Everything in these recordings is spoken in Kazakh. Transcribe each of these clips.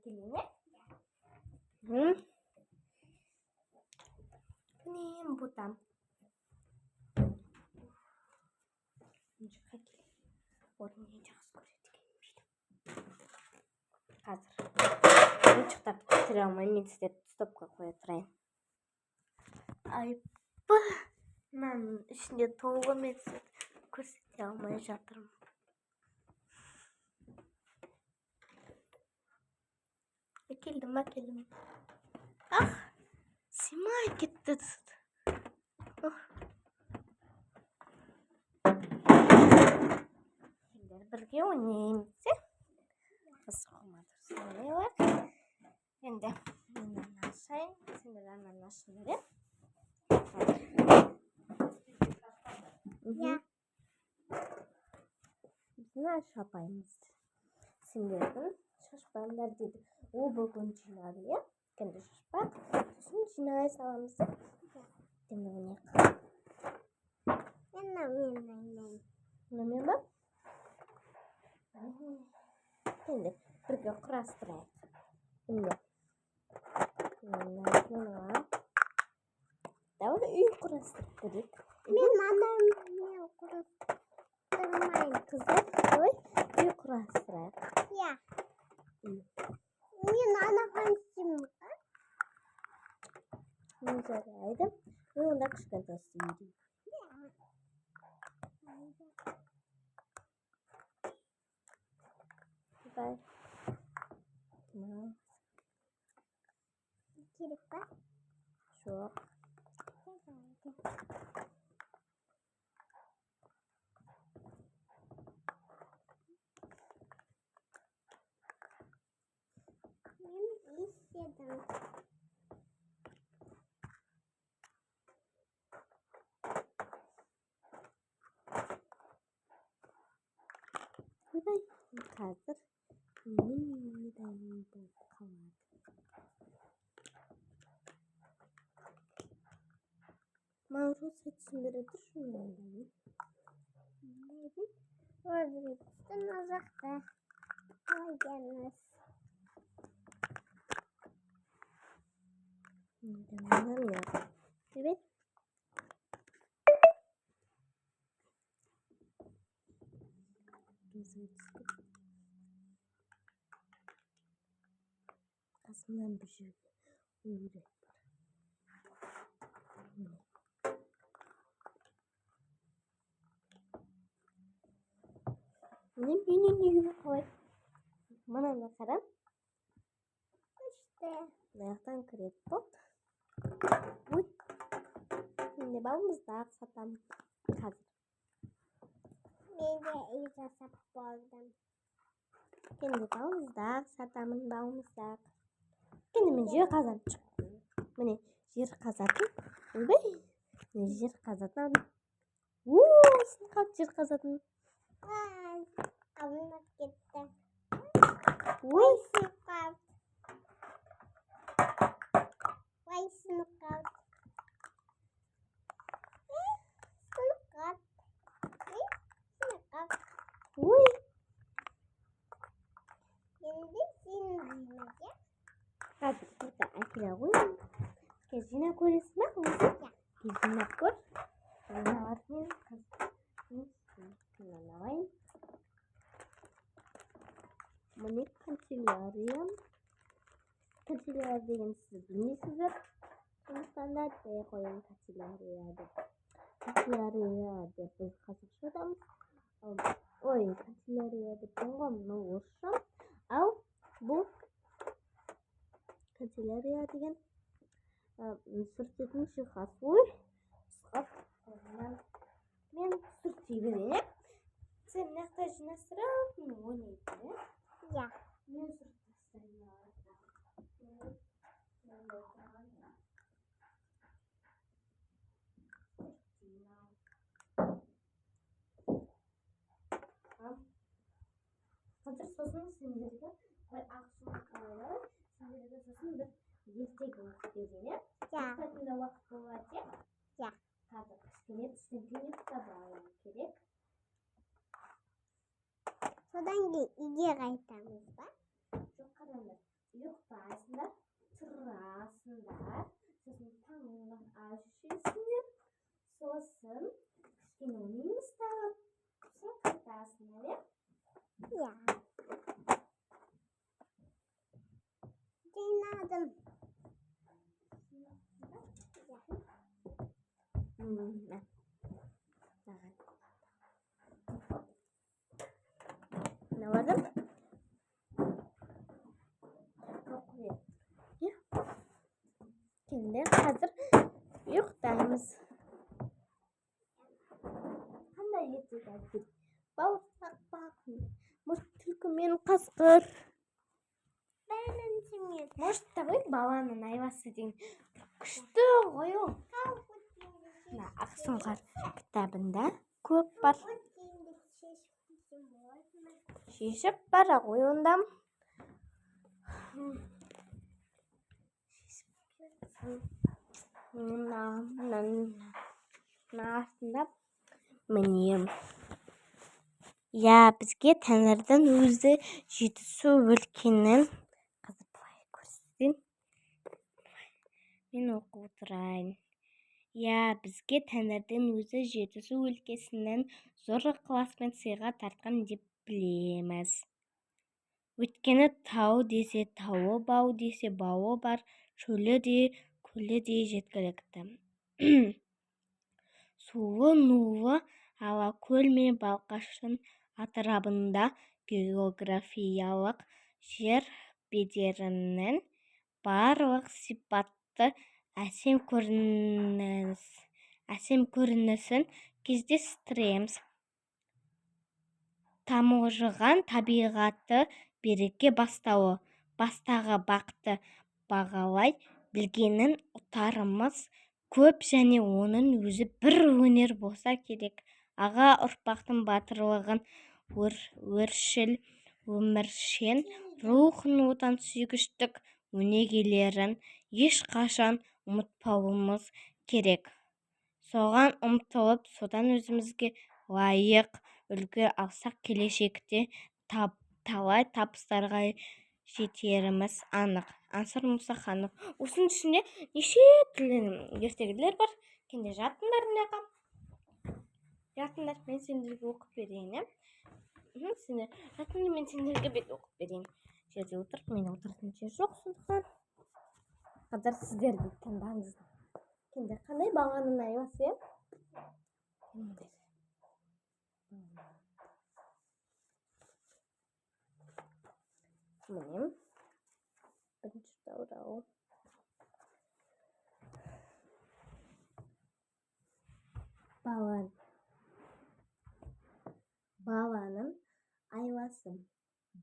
келейін, е? Міне бұтам. Жаққа келейін. Орнын жақсы көреді екен. Қазір ойыншықтарды көтере алмаймын, мен сіздерді стопқа қоя тұрайын. Айпы, мынаның ішінде толы, мен сіздерді көрсете алмай жатырмын. Әкелдім. Ах, сыймай кетті. Сендер бірге ойнаймыз, е? Қызық olmadı. Sonra bak. Şimdi bundan aşağıyım. Şimdi benden aşağıya. Ya. Bizim aşağı yapayımız. Şimdi bakın. Şaşpanlar dedi. O bugün çınarıyor. Kendi şaşpan. Şimdi çınaraya salamızı. Şimdi bunu yakalım. Anlamıyorum bak. Şimdi birga kurastırayıq. Şimdi. Davul uy kurastırdık. Men anamı kurastırmayın kızım. Uy kurastırayıq. Ya. Men anam kim var? Men жарайды. Мен онда кішкентай істеймін. Bye. Керек па? Жоқ. Мен істедім. Қойдай, қазір мен медальым болып қалады. Мағжу сәтсіндірі тұршын медальым. Өзіміздің ұзақты ойдамыз. Медальым yok. Evet. Kasımdan bir şey uyuyor. Benim yüzüme koy. Bana ne kadar? İşte. Ayaktan kırıyor top. Uy. Şimdi babamız daha satam. Hazır. Ben de iyice sapıp oldum. Şimdi babamız daha satamın babamız daha. Kendime jir kazan çıktı. Mene jir kazatın. Uy. Ne jir kazatan? Sınıf jir kazatın. Alınıp gitti. Uy sınıf. Vay sınıf. Uy. Şimdi sinirlenecek. Hadi burada akila koyun. Gezine koyasın mı? Gezine koy. Ne var mı? Kullanayım. Bunu kanseryum. Kanseryer dedim siz bilmiyorsunuz. Standart diye koyun kanseryerde. Kanseryerde biz kazışıyoruz. Ой, канцелярияда тоңғамны орысшам. Ал бұл канцелярия деген сүртетін жиһаз. Ой, сықап мен сүртей берейін. Сен мына жинастырып, мен ойнайтын, иә? Мен сүртіп Қазір сосын сендерге ақшылық қалайлар, сендерге сосын бір ертегі уақыт берген, е? Ұйықтайтында уақыт болады, е? Иә. Қазір кішкене түстен ұйықтап алу керек. Содан кейін үйге қайтамыз ба? Жоқ, қараңдар. Anladım. Ne vardı? Şimdi hazır yuklarımız. Qanday yetib Bavsaq bakın. Muştulku men qasqır. Benim için Может, tabii babanın ayvası deyin. Күшті ғой ол. Ақсұңқар кітабында көп бар. Шешіп бара ғой онда. Астында міне. Я бізге Тәңірдің өзі Жетісу өлкенің қазір былай көрсетейін. Мен оқып отырайын. Я бізге Тәңірдің өзі Жетісу өлкесінің зор ықыласпен сыйға тартқан деп білеміз. Өйткені тау десе тауы, бау десе бауы бар, шөлі де көлі де жеткілікті. Суы нуы Алакөл мен Балқаштың атырабында географиялық жер бедерінің барлық сипатты әсем көрінісін кездестіреміз. Тамылжыған табиғаты береке бастауы, бастағы бақты бағалай білгенін ұтарымыз көп және оның өзі бір өнер болса керек. Аға ұрпақтың батырлығын, өршіл өміршен рухын, отансүйгіштік өнегелерін ешқашан ұмытпауымыз керек. Соған ұмтылып, содан өзімізге лайық үлгі алсақ, келешекте талай табыстарға жетеріміз анық. Аңсар Мұсаханов. Осының ішінде неше түрлі ертегілер бар. Кенде жатыңдар мынақа. Жатыңдар, мен сендерге оқып берейін. Сендер жатыңдар, мен сендерге бет оқып берейін. Жерде отырып, мен отыратын жер жоқ, сондықтан қазір сіздерді таңдаңыздар. Кенде қандай баланың айвасы? Міне. Бірінші таурау. Баланың айвасы.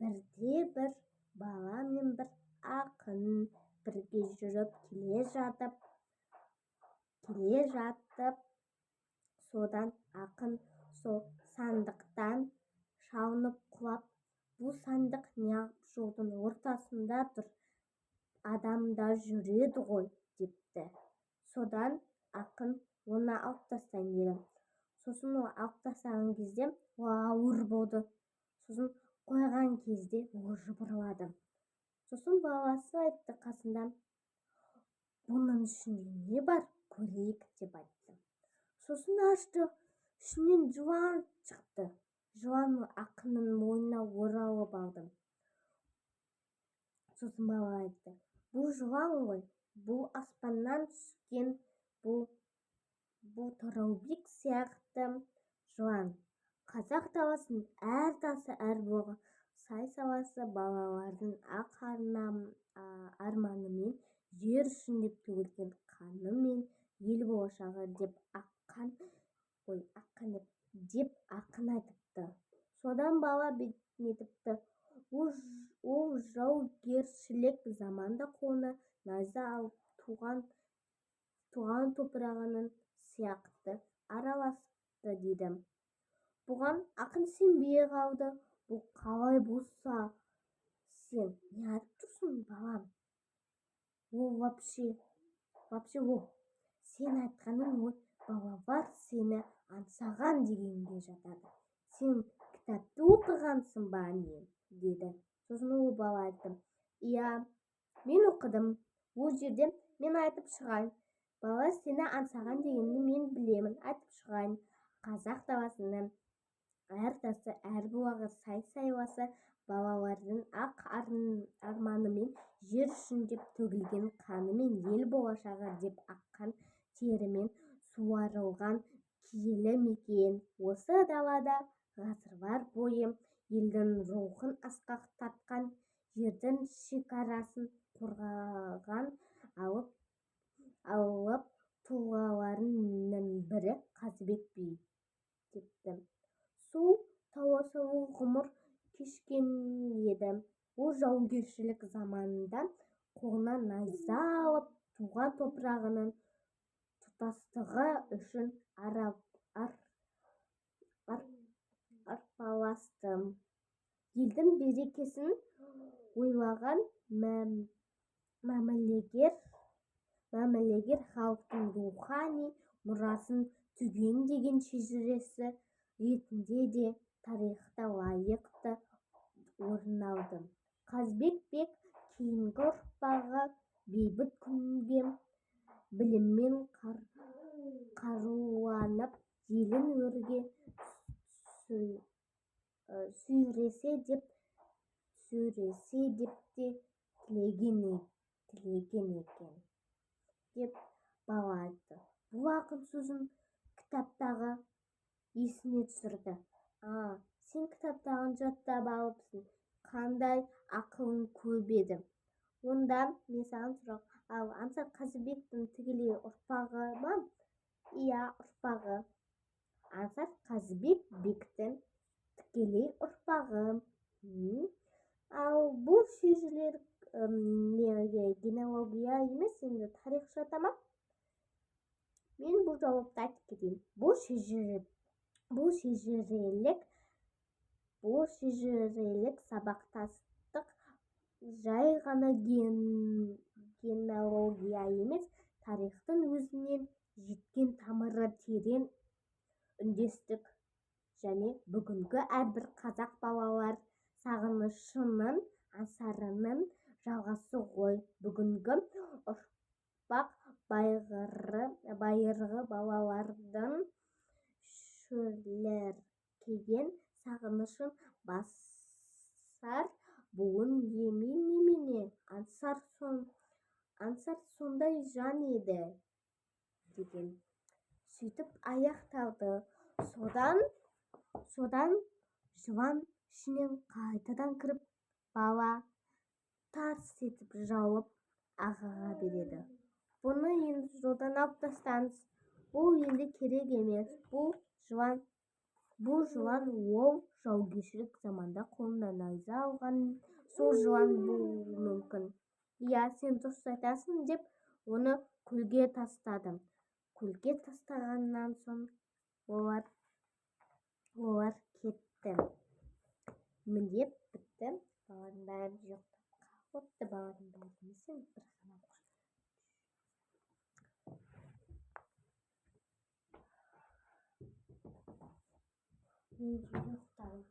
Бірде бір бала мен бір ақын бірге жүріп келе жатып, содан ақын сол сандықтан шалынып құлап, бұл сандық неғып жолдың ортасында тұр, адамда жүреді ғой, депті. Содан ақын оны алып тастайын деді. Сосын ол алып тастаған кезде ол ауыр болды. Сосын қойған кезде ол жыбырлады. Сосын баласы айтты қасында, бұның ішінде не бар, көрейік деп айтты. Сосын ашты, ішінен жылан шықты. Жылан ақынның мойнына оралып алды. Сосын бала айтты, бұл жылан ғой, бұл аспаннан түскен, бұл Тораубек сияқты жылан. Қазақ даласының әр тасы, әр боғы, сай саласы балалардың ақ арманымен, жер үшіндеп төгілген қанымен ел болашағы деп ақын айтыпты. Содан бала бетінетіпті. Ол жаугершілік заманда қолына найза алып туған топырағының сияқты араласыпты деді. Бұған ақын сенбей қалды. Бұл қалай болса, сен не айтып тұрсың, балам? Ол вообще ол. Сен айтқаның ол балалар сені аңсаған дегенге жатады. Сен кітапты оқығансың ба не? Деді. Сосын ол бала айтты, иә, мен оқыдым. Ол жерде мен айтып шығайын. Бала сені аңсаған дегенді мен білемін, айтып шығайын. Қазақ даласының әр тасы, әр бұлағы, сай сайласы балалардың ақ арманымен жер жер үшін деп төгілген қанымен, ел болашағы деп аққан терімен суарылған киелі мекен. Осы далада ғасырлар бойы елдің рухын асқақтатқан, жердің шекарасын қорғаған алып тұлғаларының бірі Қазыбек би депті. Сол тауасалы ғұмыр кешкен еді. Ол жаугершілік заманында қолына найза алып, туған топырағының тұтастығы үшін арпаласты. Елдің берекесін ойлаған мәмілегер халықтың рухани мұрасын түгендеген шежіресі ретінде де тарихта лайықты орын алды. Қазыбек би кейінгі ұрпағы бейбіт күнге біліммен қаруланып, елін өрге сүйресе деп те тілеген екен деп балады. Бұл ақын сөзін кітаптағы есіне түсірді. Сен кітаптағын жаттап алыпсың, қандай ақылың көп еді. Онда мен саған сұрақ, ал Аңсар Қазыбектің тікелей ұрпағы ма? Иә, ұрпағы. Аңсар Қазыбектің тікелей ұрпағы. Ал бұл шежірелер генеалогия емес, енді тарих жатама? Мен бұл жауапты айтып кетейін. Бұл шежірелік сабақтастық жай ғана генеалогия емес, тарихтың өзінен жеткен тамыры терең үндестік және бүгінгі әрбір қазақ балалар сағынышының, аңсарының жалғасы ғой. Бүгінгі ұрпақ байырғы балалардың шөліркеген сағынышын басар буын немене? Аңсар сондай жан еді деген. Сөйтіп аяқталды. Содан жылан ішінен қайтадан кіріп, бала тарс етіп жауып ағаға береді. Бұны енді жолдан алып тастаңыз. Бұл енді керек емес. Бұл жылан ол жаугершілік заманда қолына найза алған сол жылан болуы мүмкін. Иә, сен дұрыс айтасың деп оны көлге тастады. Көлге тастағаннан соң олар кетті. Міне бітті. Баланың бәрі жоқтап қалыпты. Баланың бәрі демесең, бір ғана мен жоқтаймын.